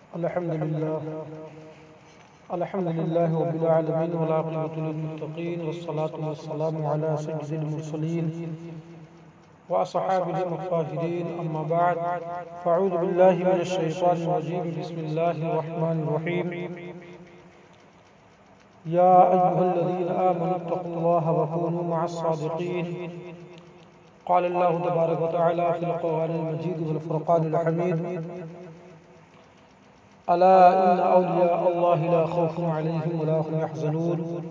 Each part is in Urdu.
الحمد لله رب العالمين والعاقبة للمتقين والصلاة والسلام على سيد المرسلين وأصحابه المطهرين أما بعد فأعوذ بالله من الشيطان الرجيم بسم الله الرحمن الرحيم يا أيها الذين آمنوا اتقوا الله وكونوا مع الصادقين قال الله تبارك وتعالى في القرآن المجيد والفرقان الحميد ألا إن أولياء الله لا خوف عليهم ولا هم يحزنون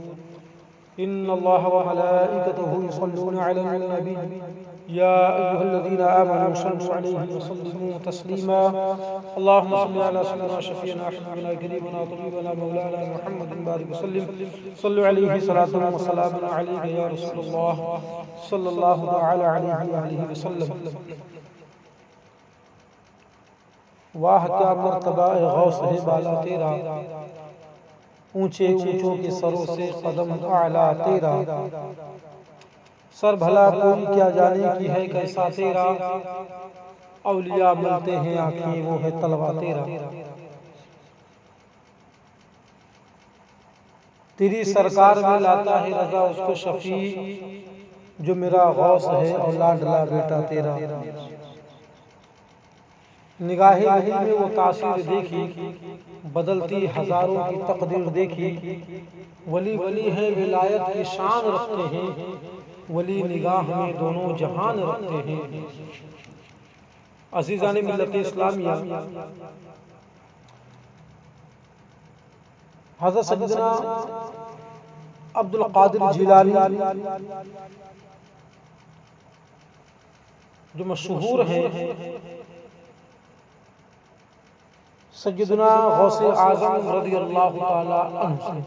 إن الله وملائكته يصلون على النبي يا أيها الذين آمنوا صلوا عليه وسلموا تسليما اللهم صل على سيدنا شفيعنا حبيبنا قريبنا طبيبنا مولانا محمد بارك وسلم صلوا عليه صلاة وسلام عليك يا رسول الله صلى الله تعالى عليه وآله وسلم واہ کیا مرتبہ غوث ہے بالا تیرا اونچے اونچوں کے سروں سے قدم اعلیٰ تیرا سر بھلا کوئی کیا جانے کی ہے کیسا تیرا اولیاء ملتے ہیں آنکھیں وہ ہے طلوہ تیرا تیری سرکار میں لاتا ہے رضا اس کو شفیع جو میرا غوث ہے اور لاڈلا بیٹا تیرا نگاہ وحی میں وہ تاثیر دیکھی بدلتی ہزاروں کی تقدیر دیکھی ولی ولی ہے ولایت کی شان رکھتے ہیں ولی نگاہ میں دونوں جہان رکھتے ہیں عزیزان ملت اسلامیہ حضرت سیدنا عبد القادر جیلانی جو مشہور ہیں سیدنا غوث اعظم رضی اللہ تعالی عنہ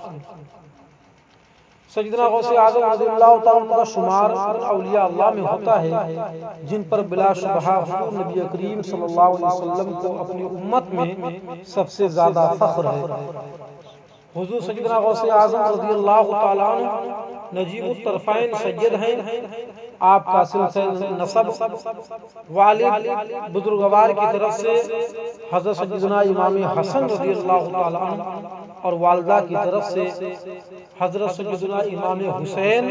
سیدنا غوث اعظم رضی اللہ تعالی عنہ کا شمار اولیاء اللہ میں ہوتا ہے جن پر بلا شبہ حضور نبی کریم صلی اللہ علیہ وسلم کو اپنی امت میں سب سے زیادہ فخر ہے حضور سیدنا غوث اعظم رضی اللہ تعالی عنہ نجیب الطرفین سید ہیں آپ کا سلسلہ نسب والد بزرگوار کی طرف سے حضرت سیدنا امام حسن رضی اللہ تعالی عنہ اور والدہ کی طرف سے حضرت سیدنا امام حسین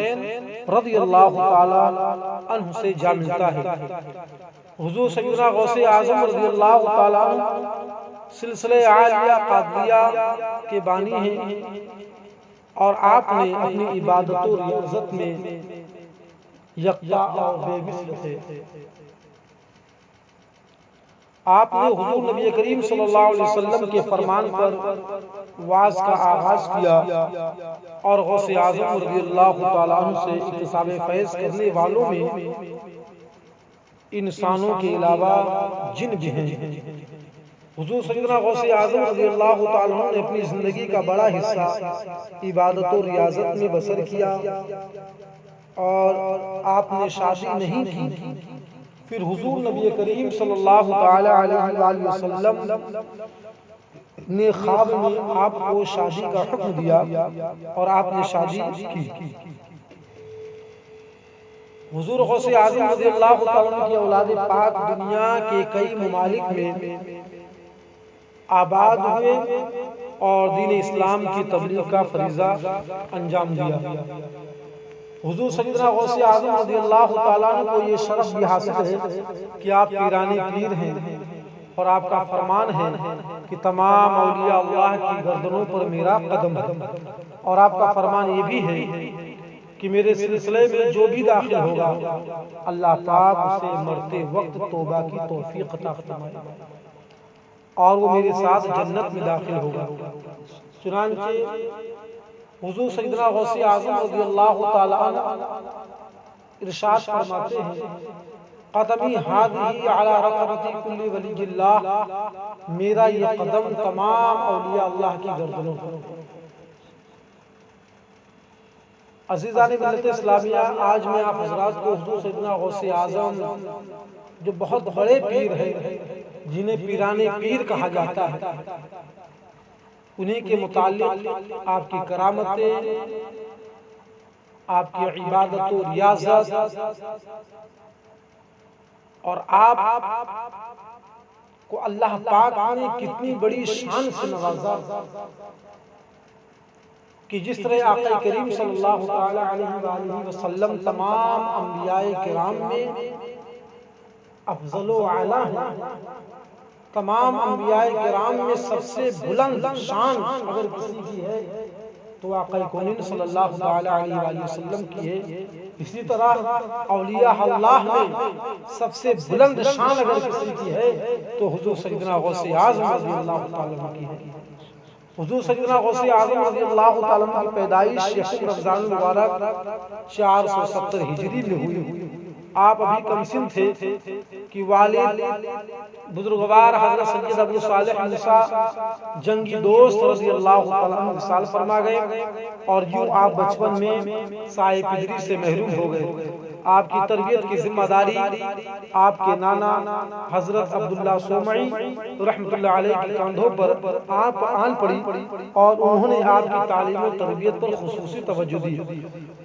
رضی اللہ تعالی عنہ سے جا ملتا ہے حضور سیدنا غوث اعظم رضی اللہ تعالی عنہ سلسلہ عالیہ قادریہ کے بانی ہیں اور آپ نے اپنی عبادت و ریاضت میں یکتا اور بے مثل تھے آپ نے حضور نبی کریم صلی اللہ علیہ وسلم کے فرمان پر وعظ کا آغاز کیا اور غوث اعظم رضی اللہ تعالیٰ عنہ سے اکتساب فیض کرنے والوں میں انسانوں کے علاوہ جن بھی ہیں حضور سیدنا غوث اعظم رضی اللہ تعالیٰ عنہ نے اپنی زندگی کا بڑا حصہ عبادت و ریاضت میں بسر کیا اور آپ نے شادی نہیں کی پھر حضور نبی کریم صلی اللہ تعالی علیہ وسلم نے خواب میں آپ کو شادی کا حکم دیا اور آپ نے شادی کی حضور غوث اعظم رضی اللہ تعالی عنہ کی اولاد پاک دنیا کے کئی ممالک میں آباد ہوئے اور دین اسلام کی تبلیغ کا فریضہ انجام دیا حضور سیدنا غوث اعظم رضی اللہ تعالیٰ عنہ کو یہ شرف بھی حاصل ہے کہ آپ پیران پیر ہیں اور آپ کا فرمان ہے کہ تمام اولیاء اللہ کی گردنوں پر میرا قدم ہے اور آپ کا فرمان یہ بھی ہے کہ میرے سلسلے میں جو بھی داخل ہوگا اللہ پاک اسے مرتے وقت توبہ کی توفیق عطا فرمائے اور وہ میرے ساتھ جنت میں داخل ہوگا چنانچہ حضور سیدنا غوث اعظم رضی اللہ تعالی عنہ ارشاد فرماتے ہیں قدمی ہادی علی رقبتی کل ولی اللہ میرا یہ قدم تمام اولیاء اللہ کی گردنوں پر عزیزان ملت اسلامیہ آج میں آپ حضرات کو حضور سیدنا غوث اعظم جو بہت بڑے پیر ہیں جنہیں پیران پیر کہا جاتا ہے انہیں کے متعلق آپ کی کرامتیں آپ کی عبادت و ریاضت اور آپ کو اللہ پاک نے کتنی بڑی شان سے نوازا کہ جس طرح آقا کریم صلی اللہ تعالی علیہ وآلہ وسلم تمام انبیاء کرام میں افضل و اعلیٰ ہیں، تمام انبیاء کرام میں سب سے بلند شان اگر کسی کی ہے تو آقا کونین صلی اللہ تعالی علیہ وآلہ وسلم کی ہے۔ اسی طرح اولیاء اللہ میں سب سے بلند شان اگر کسی کی ہے تو حضور سیدنا غوث اعظم رضی اللہ تعالی عنہ کی ہے۔ حضور سیدنا غوث اعظم رضی اللہ تعالی عنہ کی پیدائش یکم رمضان المبارک 470 ہجری میں ہوئی۔ آپ ابھی کم سن تھے کہ والد بزرگوار حضرت سید ابو صالح موسیٰ جنگی دوست رضی اللہ تعالیٰ عنہ وصال فرما گئے اور یوں آپ بچپن میں سائے پدری سے محروم ہو گئے۔ آپ کی تربیت کی ذمہ داری آپ کے نانا حضرت عبداللہ سومعی رحمۃ اللہ علیہ کے کاندھوں پر آپ آن پڑی اور انہوں نے آپ کی تعلیم و تربیت پر خصوصی توجہ دی۔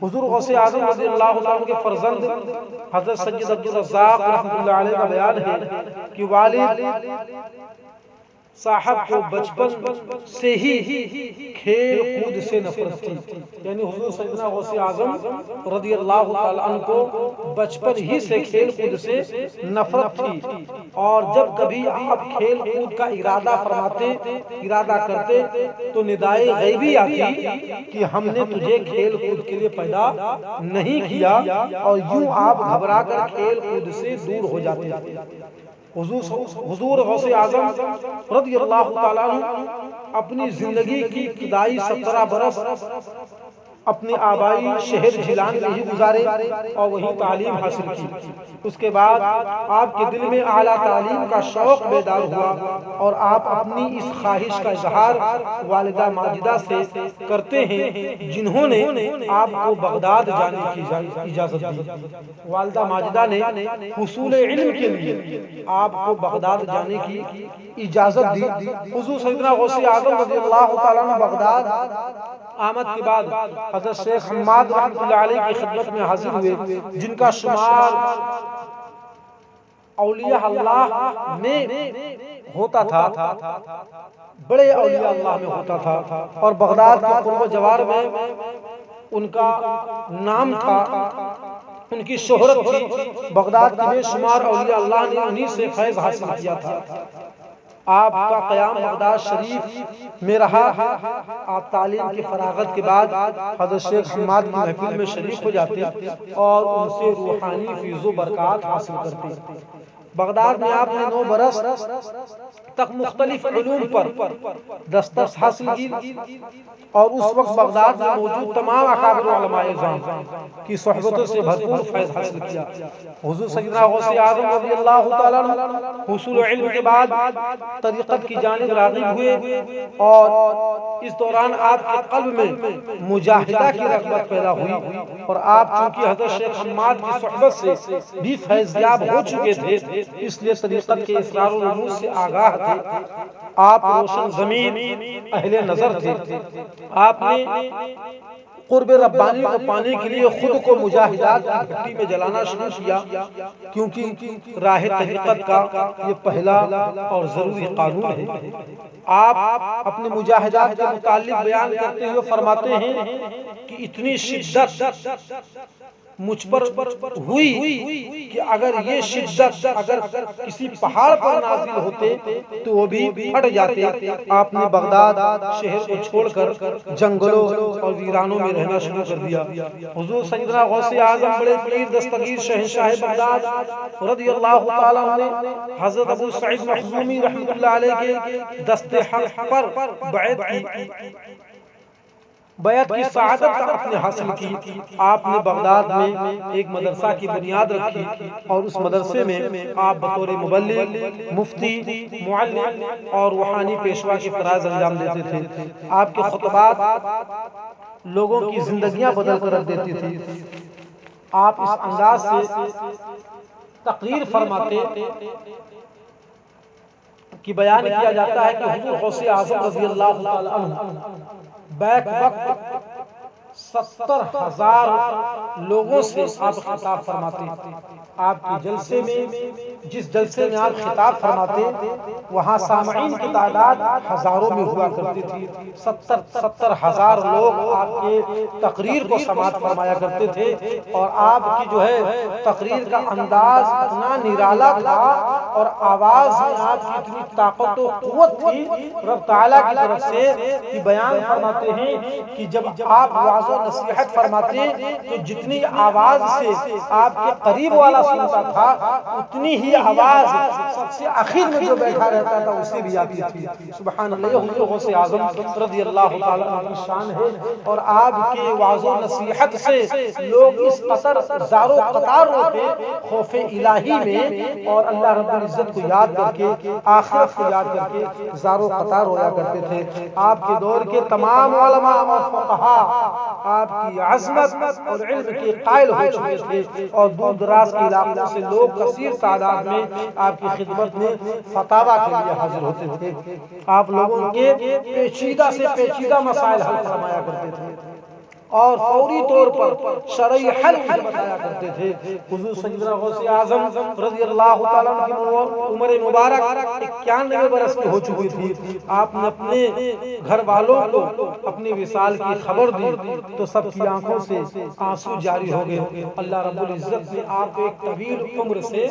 حضور غوث اعظم رضی اللہ عنہ کے فرزند حضرت سید عبدالرزاق رحمۃ اللہ علیہ کا بیان ہے کہ والد صاحب کو بچپن سے ہی کھیل کود سے نفرت تھی، یعنی حضور سیدنا غوث اعظم رضی اللہ تعالیٰ عنہ کو بچپن ہی سے کھیل کود سے نفرت تھی، اور جب کبھی آپ کھیل کود کا ارادہ کرتے تو ندائے غیبی آتی کہ ہم نے تجھے کھیل کود کے لیے پیدا نہیں کیا، اور یوں آپ گھبرا کر کھیل کود سے دور ہو جاتے۔ حضور غوث اعظم رضی اللہ تعالیٰ عنہ اپنی زندگی کی ابتدائی 17 برس اپنے آبائی شہر جیلان میں ہی گزارے اور وہیں تعلیم حاصل کی۔ اس کے بعد آپ کے دل میں اعلیٰ تعلیم کا شوق بیدار ہوا اور آپ اپنی اس خواہش کا اظہار والدہ ماجدہ سے کرتے ہیں، جنہوں نے آپ کو بغداد جانے کی اجازت دی۔ والدہ ماجدہ نے حصول علم کے لیے آپ کو بغداد جانے کی اجازت دی۔ حضور سیدنا غوث اعظم رضی اللہ تعالیٰ عنہ بغداد آمد کے بعد حضرت شیخ حماد رحمۃ اللہ علیہ کی خدمت میں حاضر ہوئے، جن کا شمار اولیاء اللہ میں ہوتا تھا، بڑے اولیاء اللہ میں ہوتا تھا، اور بغداد کے قرب و جوار میں ان کا نام تھا، ان کی شہرت تھی۔ بغداد کے بے شمار اولیاء اللہ نے انہی سے فیض حاصل کیا تھا۔ آپ کا قیام بغداد شریف میں رہا۔ آپ تعلیم کی فراغت کے بعد حضرت شیخ حماد کی محفل میں شریک ہو جاتے اور ان سے روحانی فیض و برکات حاصل کرتے۔ بغداد میں آپ نے 9 برس تک مختلف علوم پر دسترس حاصل کی، اور اس وقت بغداد میں موجود تمام اکابر علماء اعظام کی صحبتوں سے بھرپور فیض حاصل کیا۔ حضور سیدنا غوث اعظم رضی اللہ تعالیٰ عنہ حصول علم کے بعد طریقت کی جانب راغب ہوئے، اور اس دوران آپ کے قلب میں مجاہدہ کی رغبت پیدا ہوئی، اور آپ چونکہ حضرت شیخ حماد کی صحبت سے بھی فیض یاب ہو چکے تھے، اس لیے طریقت کے اسرار و رموز سے آگاہ تھے۔ آپ روشن ضمیر اہل نظر تھے۔ آپ نے قرب ربانی کو پانے کے لیے خود کو مجاہدات کی بھٹی میں جلانا شروع کیا، کیونکہ راہ طریقت کا یہ پہلا اور ضروری قانون ہے۔ آپ اپنے مجاہدات کے متعلق بیان کرتے ہوئے فرماتے ہیں کہ اتنی شدت مجھ پر ہوئی کہ اگر یہ شدت اگر کسی پہاڑ پر نازل ہوتے تو وہ بھی پھٹ جاتے۔ آپ نے بغداد شہر کو چھوڑ کر جنگلوں اور ویرانوں میں رہنا شروع کر دیا۔ حضور سیدنا غوث اعظم بڑے پیر دستگیر شہنشاہ بغداد رضی اللہ تعالیٰ عنہ نے حضرت ابو سعید مخزومی رحمۃ اللہ علیہ کے دست حق پر بیعت کی سعادت آپ نے حاصل کی۔ آپ نے بغداد میں ایک مدرسہ کی بنیاد رکھی، اور اس مدرسے میں آپ بطور مبلغ، مفتی، معلم اور روحانی پیشوا کے فرائض انجام دیتے تھے۔ آپ کے خطبات لوگوں کی زندگیاں بدل کر رکھ دیتی تھی۔ آپ اس انداز سے تقریر فرماتے کہ بیان کیا جاتا ہے کہ حضور غوث اعظم رضی اللہ تعالی عنہ بیک وقت 70,000 لوگوں سے آپ خطاب فرماتے. آپ کے جلسے میں جس جلسے میں آپ خطاب فرماتے وہاں سامعین کی تعداد ہزاروں میں ہوا کرتی تھی. 70,000 لوگ آپ کے تقریر کو سماعت فرمایا کرتے تھے اور آپ کی جو ہے تقریر کا انداز اتنا نرالا تھا اور آواز میں آپ کی اتنی طاقت و قوت تھی رب تعالیٰ کی طرف سے کہ بیان فرماتے ہیں کہ جب آپ واعظ و نصیحت فرماتے تو جتنی آواز سے آپ کے قریب والا سنتا تھا اتنی ہی آواز سب سے آخر میں جو بیٹھا رہتا تھا اسے بھی آتی تھی. سبحان اللہ. یہ حضور غوث اعظم رضی اللہ تعالیٰ عنہ کی شان ہے اور آپ کے واعظ و نصیحت سے لوگ اس قطر زار و قطار ہوتے خوف الہی میں اور اللہ رب العزت کو یاد کر کے آخرت کو یاد کر کے زار و قطار ہویا کرتے تھے. آپ کے دور کے تمام علماء اور فقہاء آپ کی عظمت اور علم کے قائل ہو چکے تھے اور دور دراز کے علاقوں سے لوگ کثیر تعداد میں آپ کی خدمت میں فتاوی کے لیے حاضر ہوتے تھے. آپ لوگوں کے پیچیدہ سے پیچیدہ مسائل حل فرمایا کرتے تھے اور فوری طور پر شرعی حل بتایا کرتے تھے. حضور سیدنا غوث اعظم رضی اللہ تعالیٰ عنہ کی عمر مبارک 91 برس کی ہو چکی تھی. آپ نے اپنے گھر والوں کو اپنی وصال کی خبر دی تو سب کی آنکھوں سے آنسو جاری ہو گئے. اللہ رب العزت نے آپ کو ایک طویل عمر سے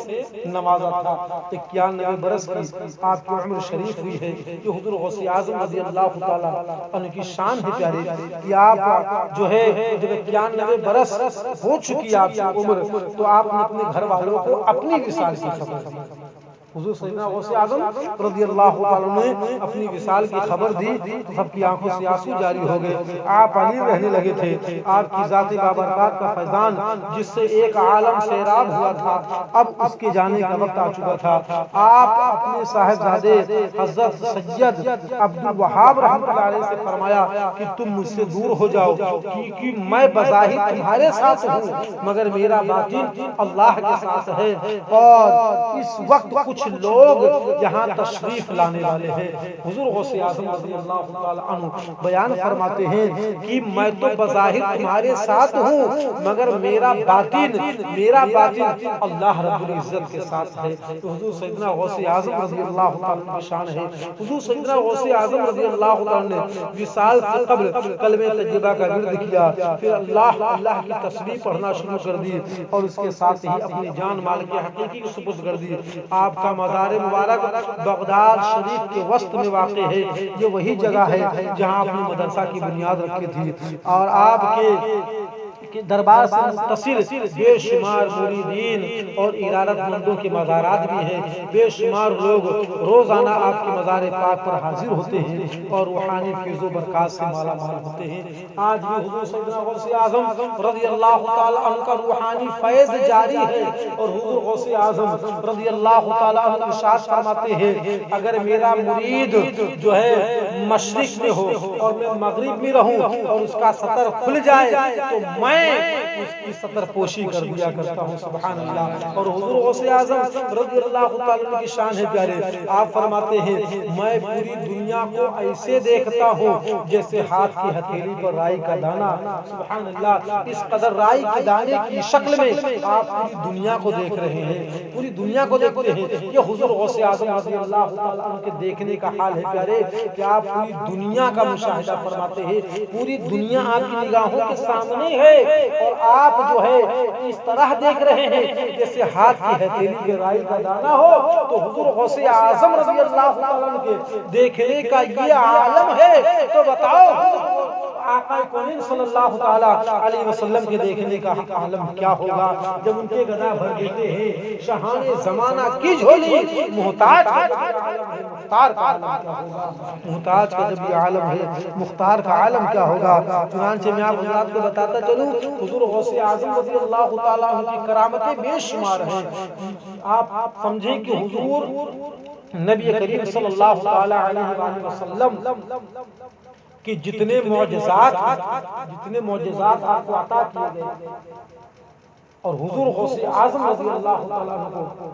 نوازا تھا. 91 برس کی آپ کی عمر شریف ہوئی ہے. یہ حضور غوث اعظم رضی اللہ تعالیٰ عنہ کی شان ہے پیارے کہ آپ جو ہے جب 91 برس ہو چکی آپ کی عمر تو آپ نے اپنے گھر والوں کو اپنی وصال کی خبر دی. حضور سیدنا غوث اعظم رضی اللہ تعالیٰ نے اپنی وصال کی خبر دی تو سب کی آنکھوں سے آنسو جاری ہو گئے. آپ علی رہنے لگے تھے. آپ کی ذات بابرکات کا فیضان جس سے ایک عالم سیراب ہوا تھا اب اس کے جانے کا وقت آ چکا تھا. آپ اپنے صاحبزادے حضرت سید عبد الوہاب رحمۃ اللہ علیہ سے فرمایا کہ تم مجھ سے دور ہو جاؤ کیونکہ میں بظاہر تمہارے ساتھ ہوں مگر میرا باطن اللہ کے ساتھ ہے. اور اس وقت کچھ لوگ یہاں تشریف لانے والے ہیں. حضور غوث اعظم رضی اللہ تعالی عنہ بیان فرماتے ہیں کہ میں تو بظاہر تمہارے ساتھ ہوں مگر میرا باطن اللہ رب العزت کے ساتھ ہے. تو حضور سیدنا غوث اعظم رضی اللہ تعالی عنہ کی شان ہے. حضور سیدنا غوث اعظم رضی اللہ تعالی عنہ نے وصال سے قبل کلمہ طیبہ کا ورد کیا پھر اللہ کی تسبیح پڑھنا شروع کر دی اور اس کے ساتھ ہی اپنی جان مال کی حقیقی کو سپرد کر دی. آپ کا مزار مبارک بغداد شریف کے وسط میں واقع ہے. یہ وہی جگہ ہے جہاں اپنی مدرسہ کی بنیاد رکھی تھی اور آپ کے دربار سے متصل بے شمار مریدین اور ارادت مندوں کے مزارات بھی ہیں. بے شمار لوگ روزانہ آپ کے مزار پاک پر حاضر ہوتے ہیں اور روحانی فیض و برکات سے مالا مال ہوتے ہیں. آج بھی حضور سیدنا غوث اعظم رضی اللہ تعالی عنہ کا روحانی فیض جاری ہے اور حضور غوث اعظم رضی اللہ تعالی عنہ ارشاد فرماتے ہیں اگر میرا مرید جو ہے مشرق میں ہو اور میں مغرب میں رہوں اور اس کا سطر کھل جائے تو میں اس کی سطر پوشی کر دیا کرتا ہوں. سبحان اللہ. اور حضور غوث اعظم رضی اللہ تعالی عنہ کی شان ہے پیارے. آپ فرماتے ہیں میں پوری دنیا کو ایسے دیکھتا ہوں جیسے ہاتھ کی ہتھیلی پر رائی کا دانہ. سبحان اللہ. اس قدر رائی کے دانے کی شکل میں آپ پوری دنیا کو دیکھ رہے ہیں, پوری دنیا کو دیکھتے ہیں. یہ حضور غوث اعظم رضی اللہ تعالی عنہ کے دیکھنے کا حال ہے پیارے کہ آپ پوری دنیا کا مشاہدہ فرماتے ہیں. پوری دنیا آپ کی نگاہوں کے سامنے ہے اور آپ جو ہے اس طرح دیکھ رہے ہیں جیسے ہاتھ کی ہتھیلی کے رائی کا دانہ ہو. تو حضور غوث اعظم رضی اللہ تعالی عنہ کے دیکھنے کا یہ عالم ہے تو بتاؤ آقا کونین صلی اللہ تعالی علیہ وسلم کے دیکھنے کا عالم کیا ہوگا جب ان کے گدا بھر دیتے ہیں شاہان زمانہ کی جھولی. محتاج مختار کا عالم کیا ہوگا, محتاج کا جب یہ عالم ہے مختار کا عالم کیا ہوگا. چنانچہ میں آپ حضرات کو بتاتا چلوں حضور غوث اعظم رضی اللہ تعالی عنہ کی کرامتیں بے شمار ہیں. آپ سمجھیں کہ حضور نبی کریم صلی اللہ تعالی علیہ وسلم کہ جتنے معجزات آپ کو عطا کیے گئے اور حضور غوث اعظم رضی اللہ تعالیٰ عنہ کو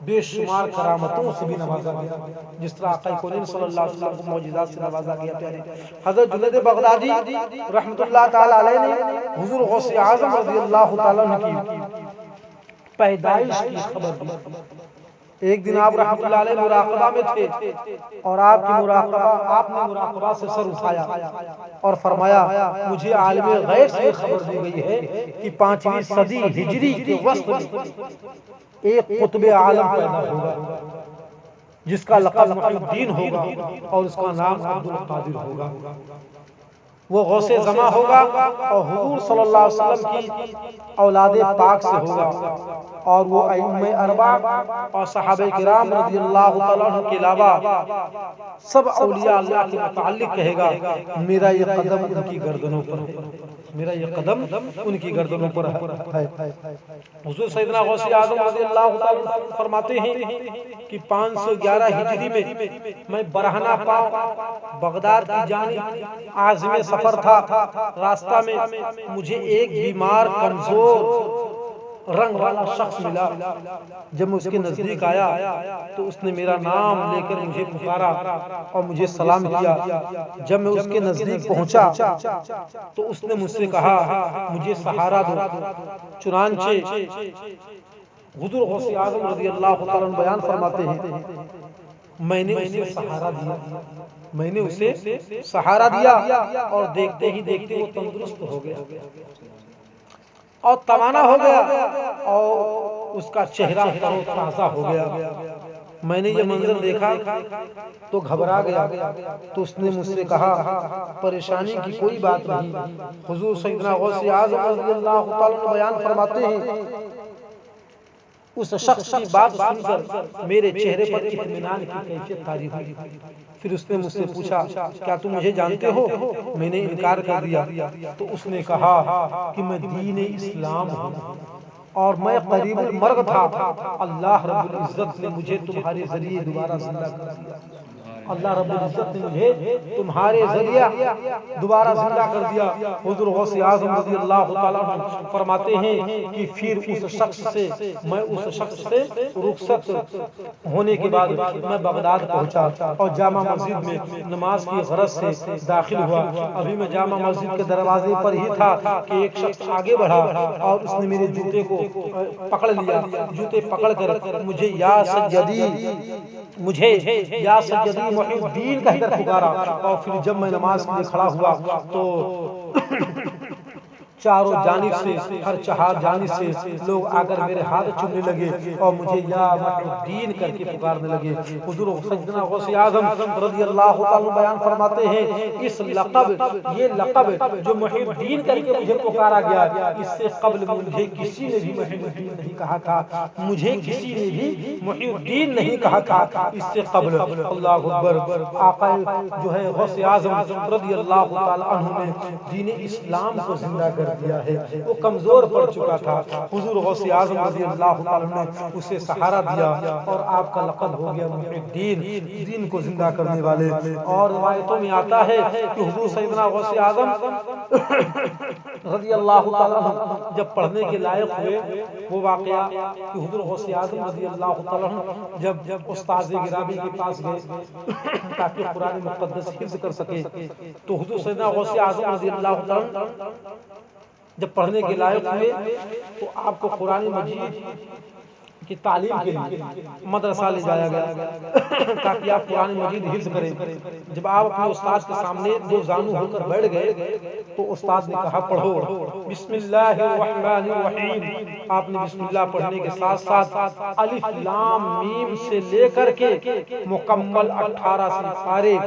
بے شمار کرامتوں سے بھی نوازا گیا، جس طرح آقا کونین صلی اللہ علیہ وسلم کو معجزات سے نوازا گیا پیارے۔ حضرت جنید بغدادی رحمۃ اللہ تعالی علیہ نے حضور غوث اعظم رضی اللہ تعالیٰ عنہ کی پیدائش کی خبر دی۔ ایک دن آپ رحمۃ اللہ علیہ مراقبہ میں تھے اور آپ نے مراقبہ سے سر اٹھایا اور فرمایا مجھے عالم غیب سے خبر دی گئی ہے کہ 5ویں صدی ہجری کے وسط میں ایک قطب عالم پیدا ہوگا جس کا لقب محی الدین ہوگا اور اس کا نام عبد القادر ہوگا۔ وہ غوث زماں ہوگا اور حضور صلی اللہ علیہ وسلم کی اولاد پاک سے ہوگا، اور وہ ائمہ اربعہ اور صحابہ کرام رضی اللہ تعالیٰ عنہ کے علاوہ سب اولیاء اللہ کے متعلق کہے گا میرا یہ قدم ان کی گردنوں پر ہے، میرا یہ قدم ان کی گردنوں پر ہے۔ حضور سیدنا غوث اعظم رضی اللہ تعالیٰ فرماتے ہیں کہ 511 ہجری میں میں برہنہ پاؤں بغداد کی جانب عازم سفر تھا۔ راستہ میں مجھے ایک بیمار کمزور رنگ والا شخص ملا۔ جب میں اس کے نزدیک آیا تو اس نے میرا نام لے کر مجھے پکارا اور مجھے سلام کیا۔ جب میں اس کے نزدیک پہنچا تو اس نے مجھ سے کہا مجھے سہارا دو۔ چنانچہ حضور غوث اعظم رضی اللہ تعالیٰ عنہ بیان فرماتے ہیں میں نے اسے سہارا دیا، میں نے اسے سہارا دیا اور دیکھتے ہی دیکھتے وہ تندرست ہو گیا اور توانا ہو گیا اور اس کا چہرہ تر و تازہ ہو گیا۔ میں نے یہ منظر دیکھا تو گھبرا گیا، تو اس نے مجھ سے کہا پریشانی کی کوئی بات نہیں۔ حضور سیدنا غوث اعظم رضی اللہ تعالیٰ بیان فرماتے ہیں اس شخص کی بات سن کر میرے چہرے پر اطمینان کی کیفیت طاری ہوئی۔ پھر اس نے مجھ سے پوچھا کیا تم مجھے جانتے ہو؟ میں نے انکار کر دیا تو اس نے کہا کہ میں دین اسلام ہوں اور میں قریب المرگ تھا، اللہ رب العزت نے مجھے تمہارے ذریعے دوبارہ زندہ کر دیا، اللہ رب العزت نے مجھے تمہارے ذریعے دوبارہ زندہ کر دیا۔ حضور غوث اعظم رضی اللہ تعالیٰ عنہ فرماتے ہیں کہ پھر اس شخص سے رخصت ہونے کے بعد میں بغداد پہنچا اور جامع مسجد میں نماز کی غرض سے داخل ہوا۔ ابھی میں جامع مسجد کے دروازے پر ہی تھا کہ ایک شخص آگے بڑھا اور اس نے میرے جوتے کو پکڑ لیا، جوتے پکڑ کر مجھے یا سیدی محی الدین کہہ کر پکارا، اور پھر جب میں نماز کے لیے کھڑا ہوا تو چاروں جانب سے، ہر چہار جانب سے لوگ آ کر میرے ہاتھ چومنے لگے اور مجھے یا محی الدین کر کے پکارنے لگے۔ حضور سیدنا غوث اعظم رضی اللہ تعالیٰ بیان فرماتے ہیں اس یہ لقب جو محی الدین کر کے مجھے پکارا گیا، اس سے قبل مجھے کسی نے بھی محی الدین نہیں کہا تھا، مجھے کسی نے بھی محی الدین نہیں کہا تھا اس سے قبل۔ اللہ اکبر۔ آقا جو ہے غوث اعظم رضی اللہ تعالیٰ عنہ نے دین اسلام کو زندہ کر دیا ہے۔ وہ کمزور پڑ چکا تھا، حضور غوث اعظم رضی اللہ تعالیٰ نے اسے سہارا دیا اور آپ کا لقب ہو گیا محی الدین، دین کو زندہ کرنے والے۔ اور روایتوں میں آتا ہے کہ حضور سیدنا غوث اعظم رضی اللہ تعالیٰ جب پڑھنے کے لائق ہوئے، وہ واقعہ کہ حضور غوث اعظم رضی اللہ تعالیٰ جب استاد گرامی کے پاس گئے تاکہ قرآن مقدس حفظ کر سکے، تو حضور سیدنا غوث اعظم رضی اللہ تعالیٰ جب پڑھنے کے لائق ہوئے تو آپ کو قرآن مجید کی تعلیم کے لیے مدرسہ لے جایا گیا تاکہ آپ قرآن مجید حفظ کریں۔ جب آپ اپنے استاد کے سامنے دو زانو ہو کر بیٹھ گئے تو استاد نے کہا پڑھو بسم اللہ الرحمن الرحیم۔ آپ نے بسم اللہ پڑھنے کے ساتھ ساتھ الف لام میم سے لے کر کے مکمل 18 سپارے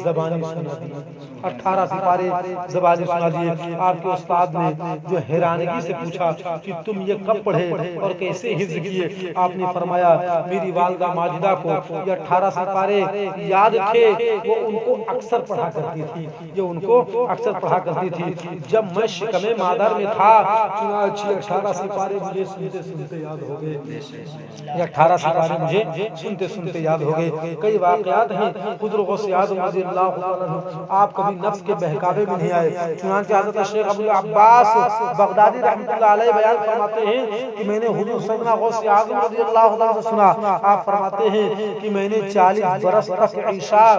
زبانی سنا دیے، 18 سپارے زبانی سنا دیے۔ آپ کے استاد نے جو حیرانگی سے پوچھا کہ تم یہ کب پڑھے اور کیسے حفظ کیے؟ آپ نے فرمایا میری والدہ ماجدہ کو یہ 18 سپارے یاد تھے، وہ ان کو اکثر پڑھا کرتی تھی، جو ان کو اکثر پڑھا کرتی تھی۔ جب میں شکم مادر میں تھا چنانچہ 18 سپارے مجھے سنتے سنتے یاد ہو گئے، یہ 18 سپارے مجھے سنتے سنتے یاد ہو گئے۔ کئی واقعات ہیں حضور غوث اعظم رضی اللہ عنہ، آپ کبھی نفس کے بہکاوے میں نہیں آئے، چنانچہ حضرت شیخ ابو العباس بغدادی رحمۃ اللہ علیہ بیان فرماتے ہیں کہ میں نے حضور سیدنا غوث اعظم رضی اللہ عنہ سے سنا، آپ فرماتے ہیں کہ میں نے 40 برس تک عشاء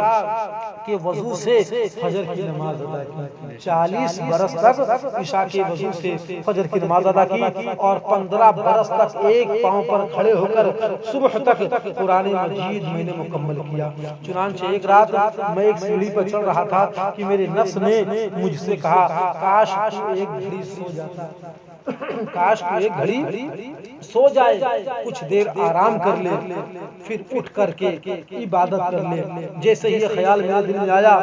کے وضو سے فجر کی نماز ادا کی، 40 برس تک عشاء کے وضو سے فجر کی نماز ادا کی، اور 15 برس تک ایک پاؤں پر کھڑے ہو کر صبح تک قرآن مجید میں نے مکمل کیا۔ چنانچہ ایک رات میں ایک سیڑھی پر چڑھ رہا تھا کہ میرے نفس نے مجھ سے کہا کاش تو ایک گھڑی سو جاتا، کاش تو ایک گھڑی سو جائے، کچھ دیر آرام کر لے، پھر اٹھ کر کے عبادت کر لے۔ جیسے ہی یہ خیال میرے دل میں آیا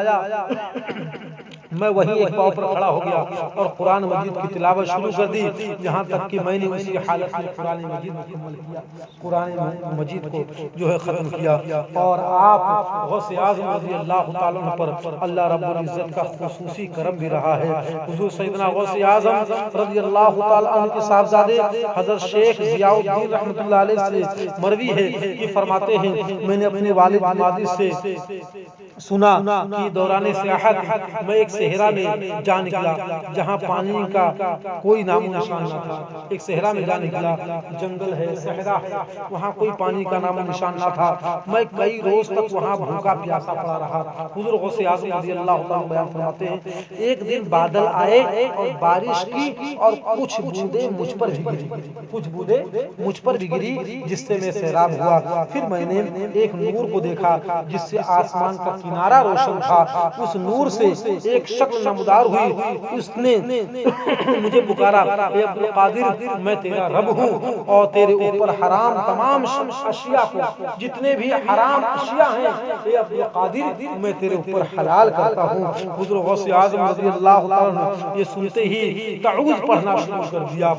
میں وہی ایک پاؤں پر کھڑا ہو گیا اور قرآن مجید کی تلاوت شروع کر دی، یہاں تک کہ میں نے اسی حالت میں قرآن مجید مکمل کیا، قرآن مجید کو جو ہے ختم کیا۔ اور آپ غوث اعظم رضی اللہ تعالیٰ عنہ پر اللہ رب العزت کا خصوصی کرم بھی رہا ہے۔ حضور سیدنا غوث اعظم رضی اللہ تعالیٰ عنہ کے صاحبزادے حضرت شیخ ضیاء الدین رحمۃ اللہ علیہ سے مروی ہے کہ فرماتے ہیں میں نے اپنے والد ماجد سے سنا کہ دوران سیاحت میں ایک صحرا میں جا نکلا جہاں پانی کا کوئی نام و نشان نہ تھا، ایک صحرا میں جا نکلا، جنگل ہے، صحرا ہے، وہاں کوئی پانی کا نام و نشان نہ تھا، میں کئی روز تک وہاں بھوکا پیاسا پڑا رہا۔ حضور غوث اعظم رضی اللہ عنہ بیان فرماتے ہیں ایک دن بادل آئے اور بارش کی اور کچھ بوندیں مجھ پر بھی گری، کچھ بوندیں مجھ پر بھی گری جس سے میں سیراب ہوا۔ پھر میں نے ایک نور کو دیکھا جس سے آسمان کا کنارہ روشن تھا، اس نور سے ایک شکل نمودار ہوئی، اس نے مجھے پکارا اے عبد القادر میں تیرا رب ہوں اور تیرے اوپر حرام تمام اشیاء کو، جتنے بھی حرام اشیاء ہیں اے عبد القادر میں تیرے اوپر حلال کرتا ہوں۔ حضور غوث اعظم رضی اللہ عنہ یہ سنتے ہی تعوذ پڑھنا شروع کر دیا،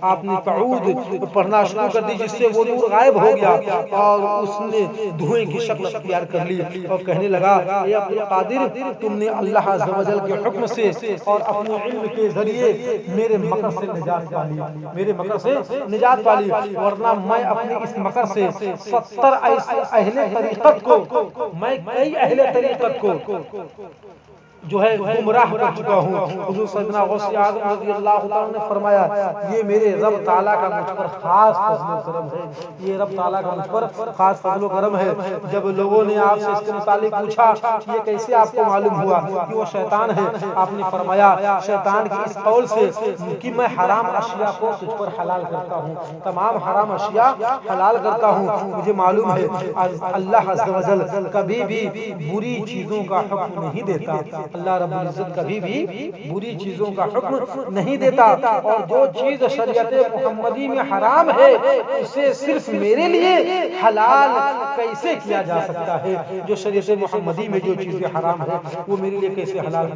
آپ نے تعوذ پڑھنا شروع کر دی جس سے وہ نور غائب ہو گیا اور اس نے دھوئیں کی شکل اختیار کر لی اور کہنے لگا اے عبد القادر تم نے اللہ عز و جل کے حکم سے اور اپنے علم کے ذریعے میرے مکر سے نجات پالی، میرے مکر سے نجات پالی، ورنہ میں اپنے اس مکر سے 70 ایسے اہل طریقت کو، میں کئی اہل طریقت کو جو ہے گمراہ کر چکا ہوں۔ حضور سیدنا غوث اعظم رضی اللہ عنہ نے فرمایا یہ میرے رب تعالیٰ کا مجھ پر خاص فضل و کرم ہے، یہ رب تعالیٰ کا مجھ پر خاص فضل و کرم ہے۔ جب لوگوں نے آپ سے اس کے متعلق پوچھا یہ کیسے آپ کو معلوم ہوا کہ وہ شیطان ہے، آپ نے فرمایا شیطان کی اس قول سے کہ میں حرام اشیاء کو تجھ پر حلال کرتا ہوں، تمام حرام اشیاء حلال کرتا ہوں، مجھے معلوم ہے اللہ عز و جل کبھی بھی بری چیزوں کا حکم نہیں دیتا، اللہ رب العزت کبھی بھی بری چیزوں کا حکم نہیں دیتا، اور جو چیز شریعت محمدی میں حرام ہے اسے صرف میرے لیے حلال کیسے کیا جا سکتا ہے؟ جو شریعت محمدی میں جو چیزیں حرام ہے وہ میرے لیے کیسے حلال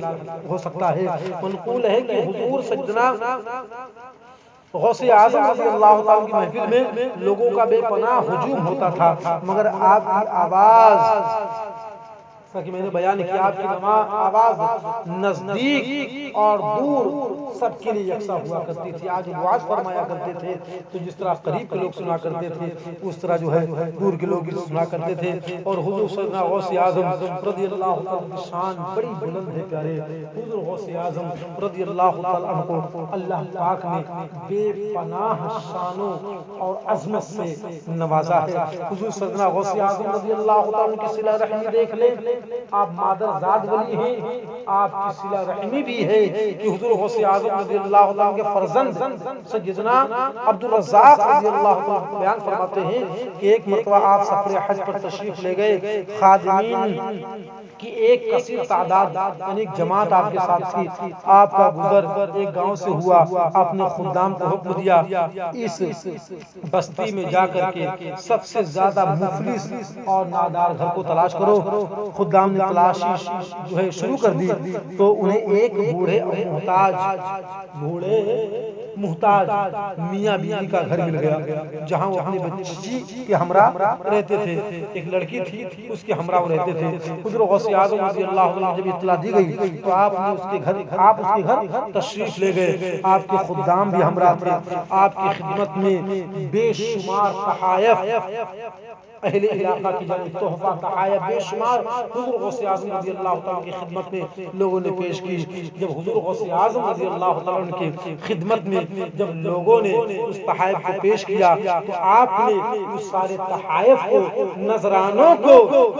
ہو سکتا ہے؟ منقول ہے کہ حضور سیدنا غوث اعظم رضی اللہ تعالیٰ کی محفل میں لوگوں کا بے پناہ ہجوم ہوتا تھا، مگر آپ کی آواز کہ میں نے بیان کیا آپ کی آواز نزدیک اور دور سب کے لیے یکساں ہوا کرتی تھی۔ آج وعظ فرمایا کرتے تھے تو جس طرح قریب کے لوگ سنا کرتے تھے اس طرح جو ہے دور کے لوگ سنا کرتے تھے، اور حضور سیدنا غوث اعظم رضی اللہ تعالیٰ کی شان بڑی بلند ہے پیارے۔ حضور غوث اعظم رضی اللہ تعالیٰ عنہ کو اللہ پاک نے بے پناہ شانوں اور عظمت سے نوازا ہے۔ حضور سیدنا غوث اعظم رضی اللہ تعالیٰ عنہ کی صلہ رحمی دیکھ لیں، آپ مادر زاد ولی ہیں، آپ کی صلہ رحمی بھی ہے کہ حضور غوث اعظم رضی اللہ عنہ کے فرزند سیدنا عبد الرزاق رضی اللہ عنہ بیان فرماتے ہیں کہ ایک مرتبہ آپ سفر حج پر تشریف لے گئے، خادمین کی ایک کثیر تعداد یعنی ایک جماعت آپ کے ساتھ تھی، آپ کا گزر ایک گاؤں سے ہوا، آپ نے خدام کو حکم دیا اس بستی میں جا کر کے سب سے زیادہ مفلس اور نادار گھر کو تلاش کرو۔ خدام نے تلاشی جو ہے شروع کر دی تو انہیں ایک بوڑھے اور محتاج بوڑھے محتاج میاں بیوی کا گھر مل گیا جہاں وہ اپنی بچی کے ہمراہ رہتے تھے. ایک لڑکی تھی اس کے ہمراہ رہتے تھے. حضور غوث اعظم رضی اللہ عنہ جب اطلاع دی گئی تو آپ نے اس کے گھر تشریف لے گئے. آپ کے خدام بھی ہمراہ تھے. آپ کی خدمت میں بے شمار تحائف اہل علاقہ کی جانب تحفہ تحائف بے شمار حضور غوث اعظم رضی اللہ تعالیٰ کی خدمت میں لوگوں نے پیش کی. جب حضور غوث اعظم رضی اللہ تعالیٰ کی خدمت میں جب لوگوں نے اس تحائف کو پیش کیا تو آپ نے اس سارے تحائف کو نذرانوں کو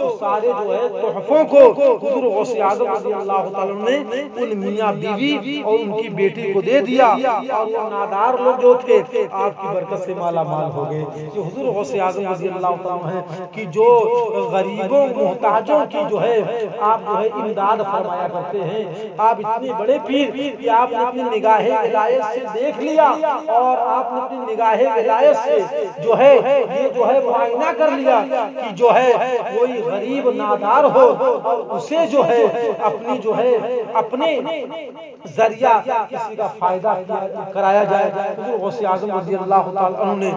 اس سارے جو ہے تحفوں کو حضور غوث اعظم رضی اللہ تعالیٰ نے ان میاں بیوی اور ان کی بیٹی کو دے دیا. اور وہ نادار لوگ جو تھے آپ کی برکت سے مالا مال ہو گئے. یہ حضور غوث اعظم رضی اللہ تعالیٰ کہ جو غریبوں محتاجوں کی جو ہے آپ جو ہے امداد فرمایا کرتے ہیں. آپ اتنے بڑے پیر کہ آپ نے اپنی نگاہ ولایت سے دیکھ لیا اور آپ نے اپنی نگاہ ولایت سے جو ہے یہ جو ہے معائنہ کر لیا کہ جو ہے کوئی غریب نادار ہو اور اسے جو ہے اپنی جو ہے اپنے ذریعہ کسی کا فائدہ کرایا جائے. حضور غوث اعظم رضی اللہ تعالی عنہ نے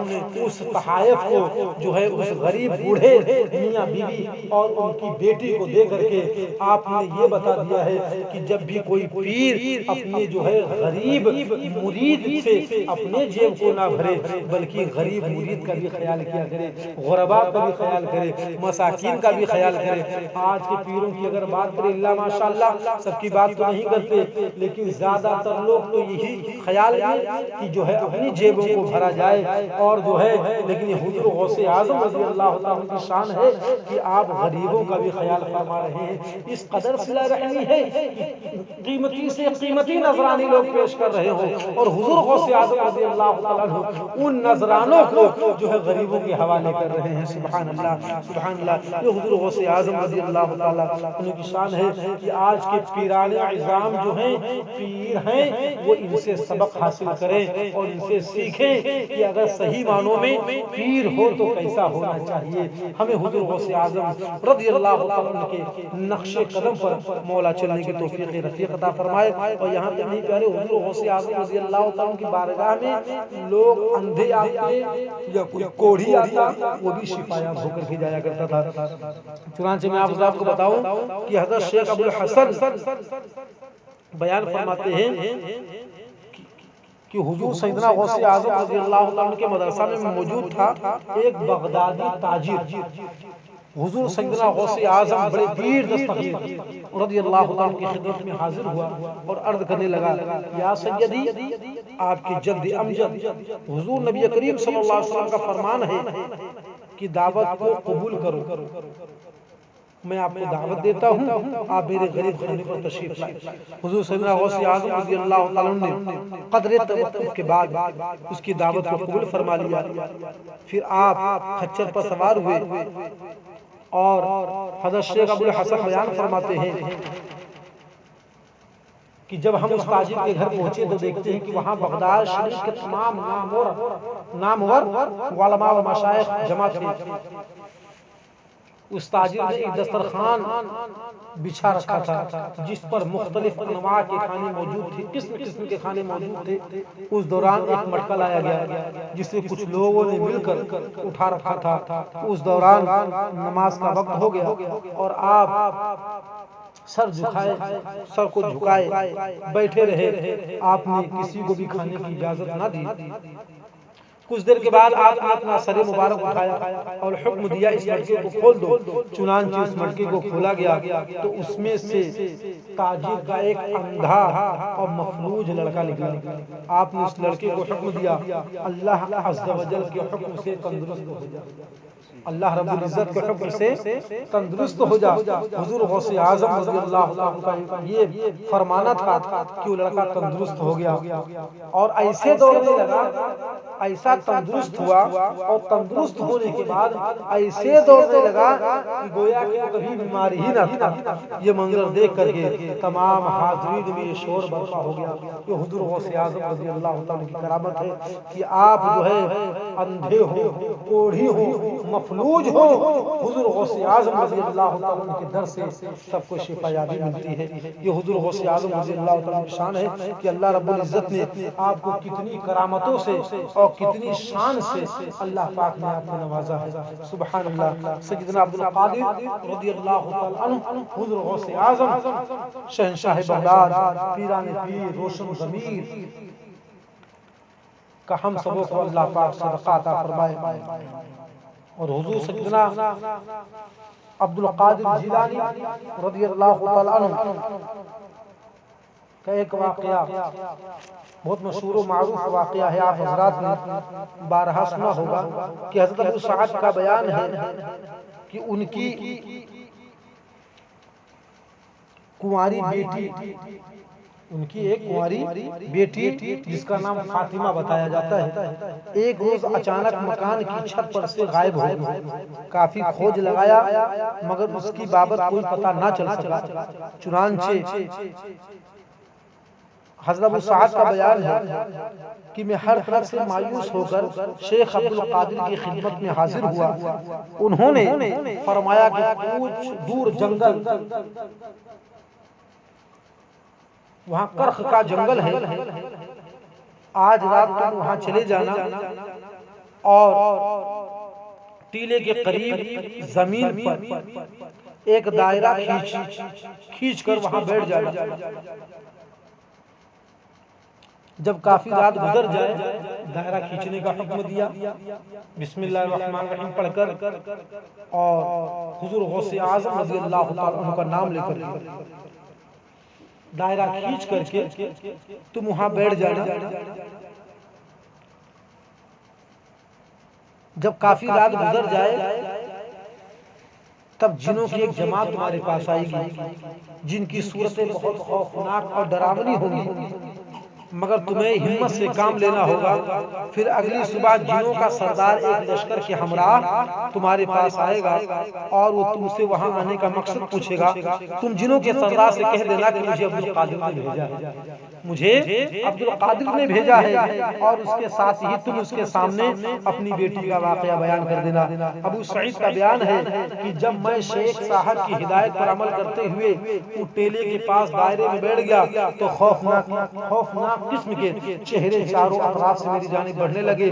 اس تحائف کو جو ہے اس غریب بوڑھے میاں بیوی اور ان کی بیٹی کو دے کر کے آپ نے یہ بتا دیا ہے کہ جب بھی کوئی پیر اپنے جو ہے غریب مرید سے اپنے جیب کو نہ بھرے بلکہ غریب مرید کا بھی خیال کیا کرے, غرباء کا بھی خیال کرے, مساکین کا بھی خیال کرے. آج کے پیروں کی اگر بات کرے اللہ ماشاءاللہ سب کی بات تو نہیں کرتے لیکن زیادہ تر لوگ تو یہی خیال ہے کہ جو ہے اپنی جیبوں کو بھرا جائے اور جو ہے لیکن یہ حضور غوث اعظم رضی اللہ تعالیٰ کی شان ہے کہ آپ غریبوں کا بھی خیال فرما رہے ہیں. اس قدر صلہ رحمی ہے قیمتی سے قیمتی نذرانے لوگ پیش کر رہے ہوں اور حضور غوث اعظم رضی اللہ تعالیٰ ان نذرانوں کو جو ہے غریبوں کے حوالے کر رہے ہیں. سبحان اللہ سبحان اللہ. یہ حضور غوث اعظم رضی اللہ تعالیٰ ان کی شان ہے کہ آج کے پیران عظام جو ہیں پیر ہیں وہ ان سے سبق حاصل کریں اور ان سے سیکھیں کہ اگر صحیح معنوں میں پیر ہو تو کیسا ہونا چاہیے. ہمیں حضور غوث اعظم رضی اللہ تعالیٰ کے نقش قدم پر مولا چلنے کی توفیق رفیق عطا فرمائے. اور یہاں پہ نہیں پیارے حضور غوث اعظم رضی اللہ تعالیٰ کی بارگاہ میں لوگ اندھے آتے یا کوئی کوڑھی آتا وہ بھی شفا یاب ہو کر کے جایا کرتا تھا. چنانچہ میں آپ کو بتاؤں کہ حضرت شیخ ابو الحسن بیان فرماتے ہیں کہ حضور سیدنا غوث اعظم رضی اللہ عنہ کے مدرسہ میں موجود تھا ایک بغدادی تاجر. حضور سیدنا غوث اعظم بڑے پیر دستگیر رضی اللہ عنہ کی خدمت میں حاضر ہوا اور عرض کرنے لگا یا سیدی آپ کی جد امجد حضور نبی کریم صلی اللہ علیہ وسلم کا فرمان ہے کہ دعوت کو قبول کرو. میں آپ کو دعوت دیتا ہوں آپ میرے غریب خانے پر تشریف لائیں. حضور سیدنا غوث اعظم رضی اللہ تعالیٰ نے قدر توقف کے بعد اس کی دعوت کو قبول فرما لیا. پھر آپ خچر پر سوار ہوئے اور حضرت شیخ ابو الحسن بیان فرماتے ہیں کہ جب ہم اس تاجر کے گھر پہنچے تو دیکھتے ہیں کہ وہاں بغداد شریف کے تمام نامور علماء و مشائخ جمع تھے. اس تاجر نے ایک دسترخوان بچھا رکھا تھا جس پر مختلف انواع کے کھانے موجود تھے, قسم کے کھانے موجود تھے. اس دوران ایک مٹکا لایا گیا جسے کچھ لوگوں نے مل کر اٹھا رکھا تھا. اس دوران نماز کا وقت ہو گیا اور آپ سر کو جھکائے بیٹھے رہے. آپ نے کسی کو بھی کھانے کی اجازت نہ دی. کچھ دیر کے بعد آپ نے اپنا سر مبارک اٹھایا اور حکم دیا اس مٹکے کو کھول دو. چنانچہ اس مٹکے کو کھولا گیا تو اس میں سے تاجر کا ایک اندھا اور مفلوج لڑکا نکلا. آپ نے اس لڑکے کو حکم دیا اللہ عز و جل کے حکم سے تندرست ہو جا, اللہ رب العزت کے حکم سے تندرست ہو جا. حضور غوث اعظم رضی اللہ عنہ کا یہ فرمانا تھا کہ وہ لڑکا تندرست ہو گیا اور ایسے دوڑنے لگا, ایسا تندرست ہوا اور تندرست ہونے کے بعد ایسے دوڑنے لگا کہ گویا کہ کبھی بیماری ہی نہ تھا. یہ منظر دیکھ کر کے تمام حاضرین میں شور برپا ہو گیا. یہ حضور غوث اعظم رضی اللہ تعالیٰ کی کرامت ہے کہ آپ جو ہے اندھے ہو, کوڑھی ہو, مفلوج ہو، حضور غوث اعظم رضی اللہ تعالیٰ عنہ کے در سے سب کو شفا یابی ملتی ہے۔ یہ حضور غوث اعظم رضی اللہ تعالیٰ عنہ کی شان ہے کہ اللہ رب العزت نے آپ کو کتنی کرامتوں سے اور کتنی شان سے اللہ پاک نے آپ کو نوازا ہے۔ سبحان اللہ۔ سیدنا عبد القادر رضی اللہ تعالیٰ عنہ حضور غوث اعظم شہنشاہ بغداد، پیران پیر، روشن ضمیر کا ہم سبوں کو اللہ پاک صدقہ عطا فرمائے۔ اور حضور سیدنا عبد القادر جیلانی رضی اللہ تعالیٰ عنہ کا ایک واقعہ بہت مشہور و معروف واقعہ ہے، آپ حضرات نے بارہا سنا ہوگا کہ حضرت ابو سعد کا بیان ہے کہ ان کی کنواری بیٹی، ان کی ایک کنواری بیٹی جس کا نام فاطمہ بتایا جاتا ہے، ایک روز اچانک مکان کی چھت پر سے غائب ہو گئی۔ کافی کھوج لگایا مگر اس کی بابت کوئی پتہ نہ چل سکا۔ چنانچہ حضرت ابو سعد کا بیان ہے کہ میں ہر طرف سے مایوس ہو کر شیخ عبد القادر کی خدمت میں حاضر ہوا۔ انہوں نے فرمایا کہ کچھ دور جنگل، وہاں کرخ کا جنگل ہے، آج رات تم وہاں چلے جانا اور ٹیلے کے قریب زمین پر ایک دائرہ کھینچ کر وہاں بیٹھ جانا۔ جب کافی رات گزر جائے، دائرہ کھینچنے کا حکم دیا، بسم اللہ الرحمن الرحیم پڑھ کر اور حضور غوث اعظم رضی اللہ تعالیٰ عنہ کا نام لے کر دائرہ کھینچ کر کے تم وہاں بیٹھ جانا۔ جب کافی رات گزر جائے تب جنوں کی ایک جماعت تمہارے پاس آئے گی جن کی صورتیں بہت خوفناک اور ڈراونی ہوں گی، مگر تمہیں ہمت سے کام لینا ہوگا۔ پھر اگلی صبح جنوں کا سردار ایک لشکر کے ہمراہ تمہارے پاس آئے گا اور وہ تم سے وہاں آنے کا مقصد پوچھے گا۔ تم جنوں کے سردار سے کہہ دینا کہ مجھے عبد القادر نے بھیجا ہے، مجھے عبد القادر نے بھیجا ہے، اور اس کے ساتھ ہی تم اس کے سامنے اپنی بیٹی کا واقعہ بیان کر دینا۔ ابو سعید کا بیان ہے کہ جب میں شیخ صاحب کی ہدایت پر عمل کرتے ہوئے وہ ٹیلے کے پاس دائرے میں بیٹھ گیا تو خوفناک قسم کے چہرے چاروں اطراف سے میری جانب بڑھنے لگے،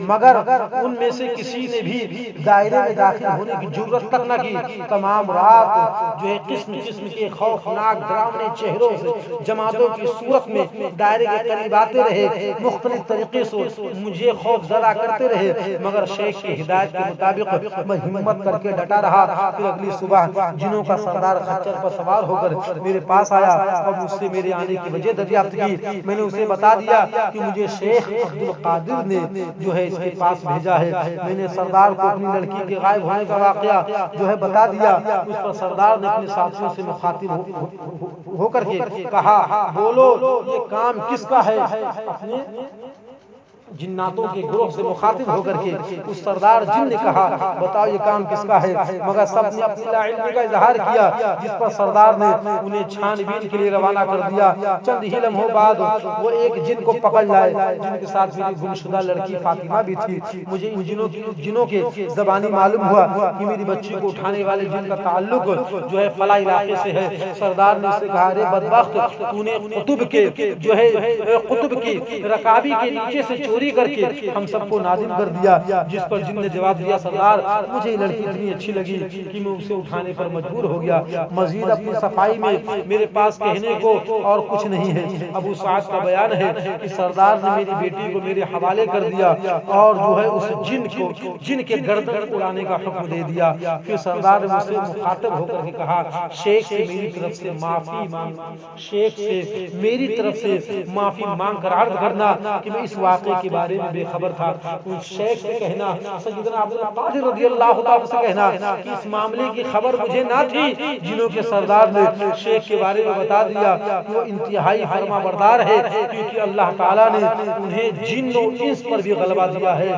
مگر ان میں سے کسی نے بھی دائرے میں داخل ہونے کی جرت تک نہ کی۔ تمام رات جو ہے قسم کے خوفناک ڈراؤنے چہروں سے جماعتوں کی صورت میں دائرے کے قریب آتے رہے، مختلف طریقے سے مجھے خوف زدہ کرتے رہے، مگر شیخ کی ہدایت کے مطابق میں ہمت کر کے ڈٹا رہا۔ پھر اگلی صبح جنوں کا سردار خچر پر سوار ہو کر میرے پاس آیا اور مجھ سے میرے آنے کی وجہ دریافت کی۔ میں نے اسے بتا دیا کہ مجھے شیخ عبد القادر نے جو ہے اس کے پاس بھیجا ہے۔ میں نے سردار کو اپنی لڑکی کے غائب ہونے کا واقعہ جو ہے بتا دیا۔ اس پر سردار نے اپنے ساتھیوں سے مخاطب ہو کر کے کہا، بولو یہ کام کس کا ہے؟ اپنے جناتوں کے گروہ سے مخاطب ہو کر کے اس سردار جن نے کہا، بتاؤ یہ کام کس کا ہے؟ مگر سب نے اپنی لا علمی کا اظہار کیا، جس پر سردار نے انہیں چھان بین کے لیے روانہ کر دیا۔ چند ہی لمحوں بعد وہ ایک جن کو پکڑ لائے جن کے ساتھ میری گمشدہ لڑکی فاطمہ بھی تھی۔ مجھے ان جنوں کے زبانی معلوم ہوا کہ میری بچی کو اٹھانے والے جن کا تعلق جو ہے فلاں علاقے سے ہے۔ سردار نے اسے کہا، ارے بدبخت، تو نے قطب کے جو ہے قطب کی رکابی کے نیچے سے چوری کر کے ہم سب کو نادم کر دیا۔ جس پر جن نے جواب دیا، سردار مجھے یہ لڑکی اتنی اچھی لگی کہ میں اسے اٹھانے پر مجبور ہو گیا، مزید اپنی صفائی میں میرے پاس کہنے کو اور کچھ نہیں ہے۔ ابو سعد کا بیان ہے کہ سردار نے میری بیٹی کو میرے حوالے کر دیا اور جو ہے اس جن کے گردن اڑانے کا حکم دے دیا۔ پھر سردار نے مجھ سے مخاطب ہو کر کے کہا، شیخ سے میری طرف سے معافی مانگ، شیخ سے میری طرف سے معافی مانگ کر عرض کرنا کہ میں اس واقعے کے بارے میں بے خبر تھا۔ ان شیخ سے کہنا، سیدنا عبد القادر رضی اللہ تعالیٰ سے کہنا کہ اس معاملے کی خبر مجھے نہ تھی۔ جنوں کے سردار نے شیخ کے بارے میں بتا دیا کہ وہ انتہائی فرما بردار ہے، کیونکہ اللہ تعالیٰ نے انہیں جن و انس پر بھی غلبہ دیا ہے۔